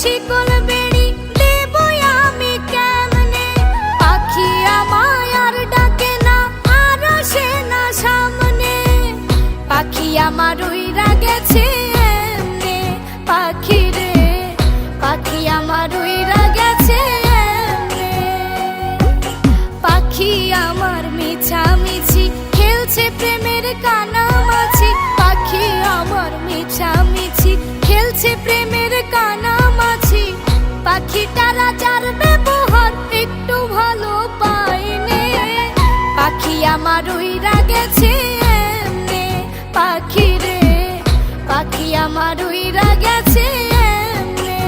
শিকল বেড়ি দেব আমি কেমনে, পাখি আমায় আর ডাকে না আরো সে না সামনে, পাখি আমার উইরা গেছে এমনে, পাখি রে পাখি আমার উইরা গেছে এমনে। পাখি আমার মিছামিছি খেলছে প্রেমের কানামাছি, পাখি আমার মিছামিছি খেলছে প্রেমের কানামাছি, পাখিটার যার ব্যবহার একটু ভালো পাইনে, পাখি আমার উইরা গেছে এমনে, পাখি রে পাখি আমার উইরা গেছে এমনে।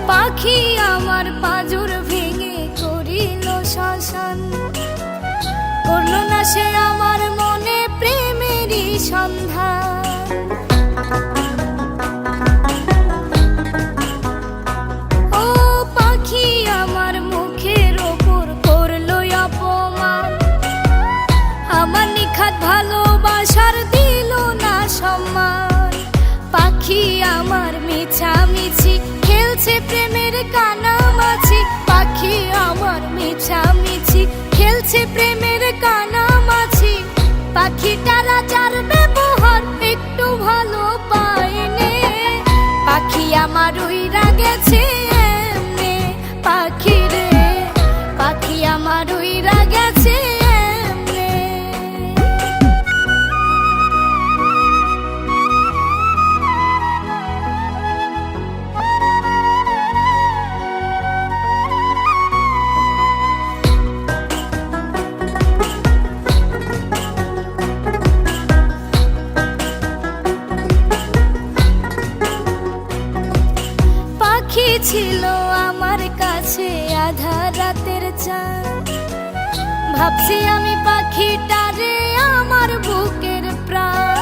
পাখি আমার পাঁজর ভেঙে করিল শ্মশান, করল না সে আমার মনে প্রেমেরই সন্ধান, ও পাখি আমার মুখের ওপর করলো অপমান, আমার নিখাত ভালোবাসার দিল না সম্মান, পাখি আমার মিছামিছি খেলছে প্রেমের কানামাছি, পাখি আমার মিছামিছি খেলছে প্রেমের কানামাছি, পাখিটার যার ব্যবহার একটু ভালো পাইনে, পাখি আমার উইরা গেছে এমনে, পাখি রে পাখি আমার উইরা গেছে এমনে। পাখি ছিল আমার কাছে আধা রাতের চাঁদ, ভাবছি আমি পাখিটারে আমার বুকের প্রাণ,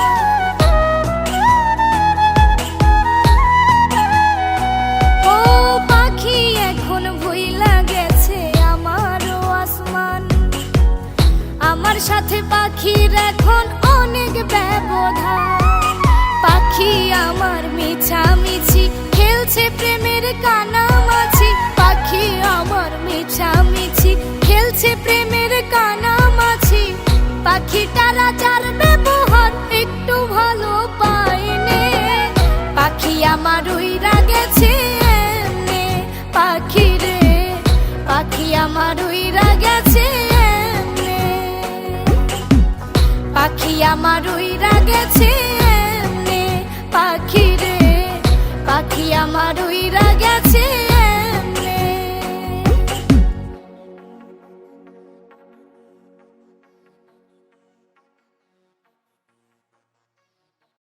ও পাখি এখন ভুইলা গেছে আমারও আসমান, আমার সাথে পাখির এখন অনেক ব্যবধান, পাখি আমার মিছামিছি খেলছে প্রেমের কানামাছি, পাখি আমার মিছামিছি খেলছে প্রেমের কানামাছি, পাখিটার যার ব্যবহার একটু ভালো পাইনে, পাখি আমার উইরা গেছে এমনে, পাখি রে পাখি আমার উইরা গেছে এমনে, পাখি আমার